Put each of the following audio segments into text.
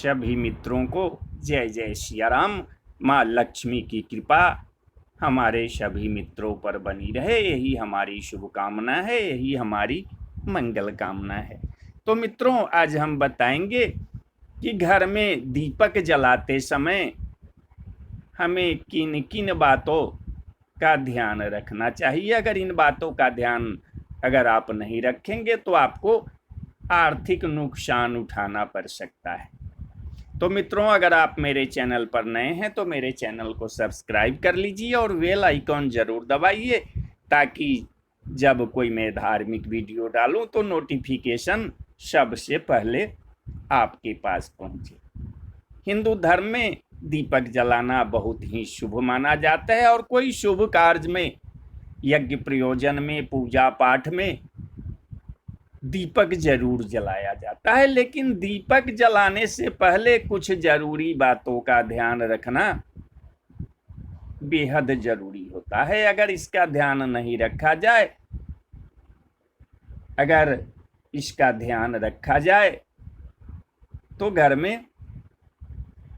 सभी मित्रों को जय जय सिया राम। माँ लक्ष्मी की कृपा हमारे सभी मित्रों पर बनी रहे, यही हमारी शुभकामना है, यही हमारी मंगल कामना है। तो मित्रों, आज हम बताएंगे कि घर में दीपक जलाते समय हमें किन किन बातों का ध्यान रखना चाहिए। अगर इन बातों का ध्यान अगर आप नहीं रखेंगे तो आपको आर्थिक नुकसान उठाना पड़ सकता है। तो मित्रों, अगर आप मेरे चैनल पर नए हैं तो मेरे चैनल को सब्सक्राइब कर लीजिए और बेल आइकॉन जरूर दबाइए, ताकि जब कोई मैं धार्मिक वीडियो डालूं तो नोटिफिकेशन सबसे पहले आपके पास पहुंचे। हिंदू धर्म में दीपक जलाना बहुत ही शुभ माना जाता है और कोई शुभ कार्य में, यज्ञ प्रयोजन में, पूजा पाठ में दीपक जरूर जलाया जाता है। लेकिन दीपक जलाने से पहले कुछ जरूरी बातों का ध्यान रखना बेहद जरूरी होता है। अगर इसका ध्यान नहीं रखा जाए, अगर इसका ध्यान रखा जाए तो घर में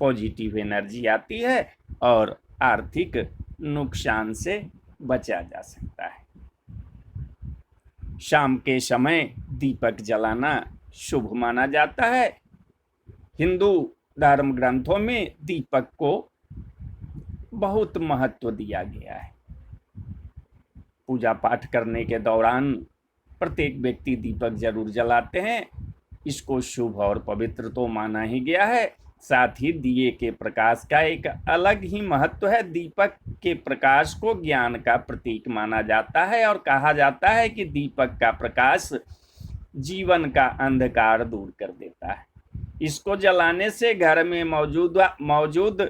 पॉजिटिव एनर्जी आती है और आर्थिक नुकसान से बचा जा सकता है। शाम के समय दीपक जलाना शुभ माना जाता है। हिंदू धर्म ग्रंथों में दीपक को बहुत महत्व दिया गया है। पूजा पाठ करने के दौरान प्रत्येक व्यक्ति दीपक जरूर जलाते हैं। इसको शुभ और पवित्र तो माना ही गया है। साथ ही दिए के प्रकाश का एक अलग ही महत्व है। दीपक के प्रकाश को ज्ञान का प्रतीक माना जाता है और कहा जाता है कि दीपक का प्रकाश जीवन का अंधकार दूर कर देता है। इसको जलाने से घर में मौजूद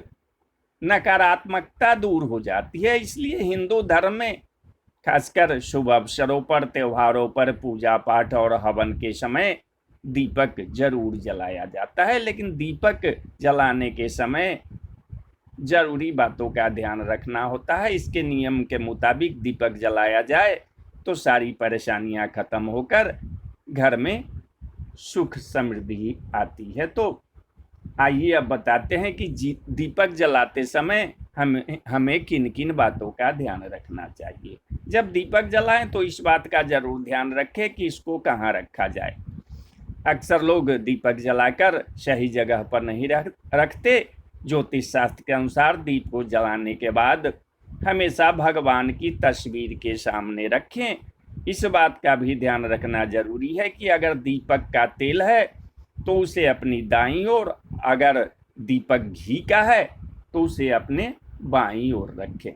नकारात्मकता दूर हो जाती है। इसलिए हिंदू धर्म में खासकर शुभ अवसरों पर, त्योहारों पर, पूजा पाठ और हवन के समय दीपक जरूर जलाया जाता है। लेकिन दीपक जलाने के समय जरूरी बातों का ध्यान रखना होता है। इसके नियम के मुताबिक दीपक जलाया जाए तो सारी परेशानियां खत्म होकर घर में सुख समृद्धि आती है। तो आइए अब बताते हैं कि दीपक जलाते समय हमें किन किन बातों का ध्यान रखना चाहिए। जब दीपक जलाएं तो इस बात का जरूर ध्यान रखें कि इसको कहाँ रखा जाए। अक्सर लोग दीपक जलाकर सही जगह पर नहीं रखते। ज्योतिष शास्त्र के अनुसार दीप को जलाने के बाद हमेशा भगवान की तस्वीर के सामने रखें। इस बात का भी ध्यान रखना जरूरी है कि अगर दीपक का तेल है तो उसे अपनी दाईं ओर, अगर दीपक घी का है तो उसे अपने बाईं ओर रखें।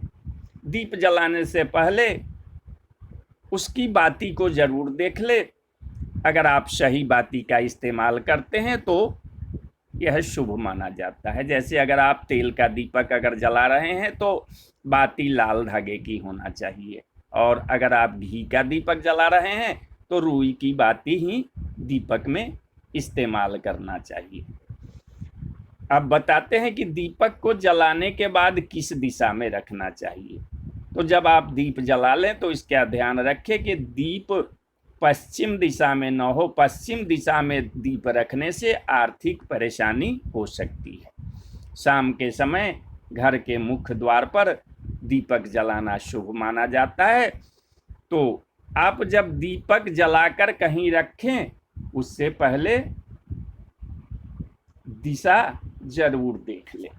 दीप जलाने से पहले उसकी बाती को जरूर देख ले। अगर आप सही बाती का इस्तेमाल करते हैं तो यह शुभ माना जाता है। जैसे अगर आप तेल का दीपक अगर जला रहे हैं तो बाती लाल धागे की होना चाहिए, और अगर आप घी का दीपक जला रहे हैं तो रुई की बाती ही दीपक में इस्तेमाल करना चाहिए। अब बताते हैं कि दीपक को जलाने के बाद किस दिशा में रखना चाहिए। तो जब आप दीप जला लें तो इसका ध्यान रखें कि दीप पश्चिम दिशा में न हो। पश्चिम दिशा में दीप रखने से आर्थिक परेशानी हो सकती है। शाम के समय घर के मुख्य द्वार पर दीपक जलाना शुभ माना जाता है। तो आप जब दीपक जलाकर कहीं रखें उससे पहले दिशा जरूर देख लें।